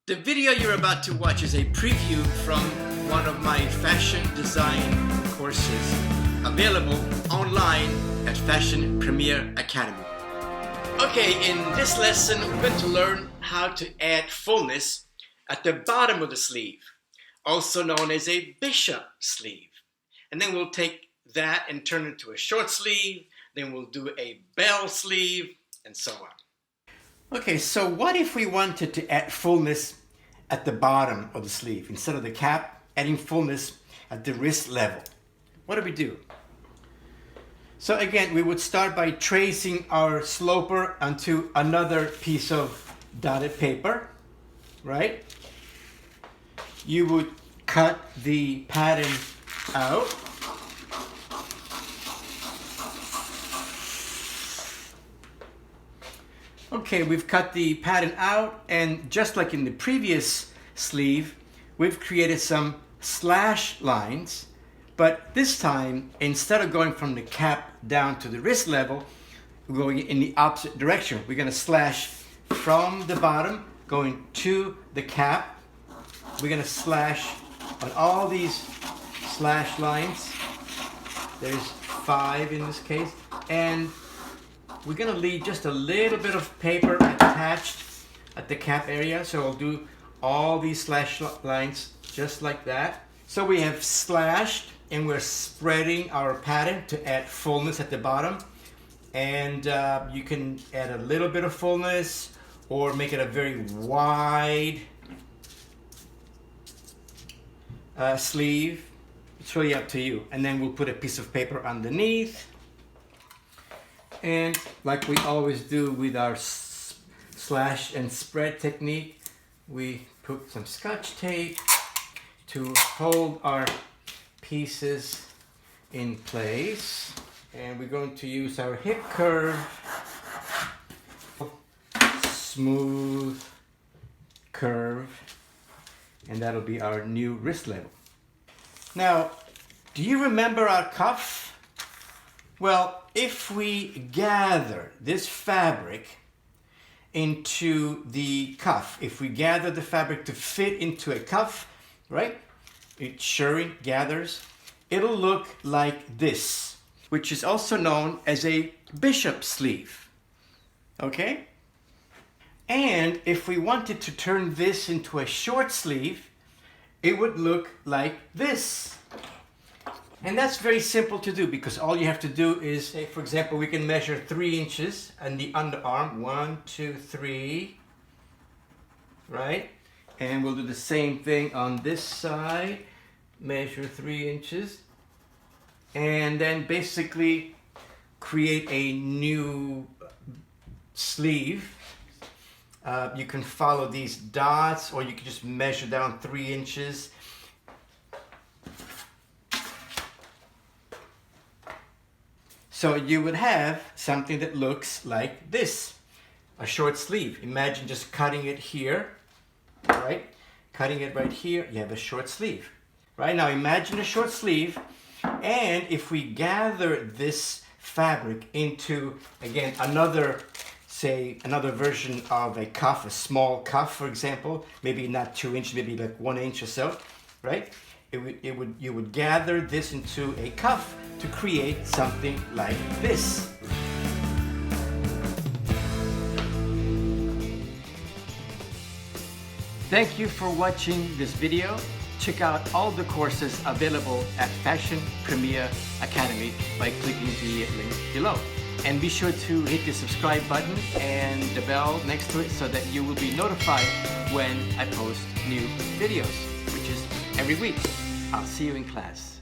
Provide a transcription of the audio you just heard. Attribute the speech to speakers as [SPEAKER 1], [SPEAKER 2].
[SPEAKER 1] The video you're about to watch is a preview from one of my fashion design courses available online at Fashion Premier Academy. Okay, in this lesson we're going to learn how to add fullness at the bottom of the sleeve, also known as a bishop sleeve. And then we'll take that and turn it into a short sleeve, then we'll do a bell sleeve, and so on. Okay, so what if we wanted to add fullness at the bottom of the sleeve? Instead of the cap, adding fullness at the wrist level. What do we do? So again, we would start by tracing our sloper onto another piece of dotted paper, right? You would cut the pattern out. Okay, we've cut the pattern out, and just like in the previous sleeve, we've created some slash lines, but this time, instead of going from the cap down to the wrist level, we're going in the opposite direction. We're going to slash from the bottom, going to the cap. We're going to slash on all these slash lines. There's 5 in this case, and we're going to leave just a little bit of paper attached at the cap area. So we'll do all these slash lines just like that. So we have slashed, and we're spreading our pattern to add fullness at the bottom. And you can add a little bit of fullness or make it a very wide sleeve. It's really up to you. And then we'll put a piece of paper underneath. And like we always do with our slash and spread technique, we put some Scotch tape to hold our pieces in place. And we're going to use our hip curve, smooth curve, and that'll be our new wrist level. Now, do you remember our cuff? Well, if we gather this fabric into the cuff, if we gather the fabric to fit into a cuff, right? It shirring gathers, it'll look like this, which is also known as a bishop sleeve, okay? And if we wanted to turn this into a short sleeve, it would look like this. And that's very simple to do, because all you have to do is, say, for example, we can measure 3 inches on the underarm. 1, 2, 3, right? And we'll do the same thing on this side. Measure 3 inches. And then basically create a new sleeve. You can follow these dots, or you can just measure down 3 inches. So you would have something that looks like this, a short sleeve. Imagine just cutting it here, right? Cutting it right here, you have a short sleeve. Right now, imagine a short sleeve, and if we gather this fabric into, again, another version of a cuff, a small cuff, for example, maybe not 2 inches, maybe like 1 inch or so, right? You would gather this into a cuff to create something like this. Thank you for watching this video. Check out all the courses available at Fashion Premier Academy by clicking the link below. And be sure to hit the subscribe button and the bell next to it so that you will be notified when I post new videos, which is every week. I'll see you in class.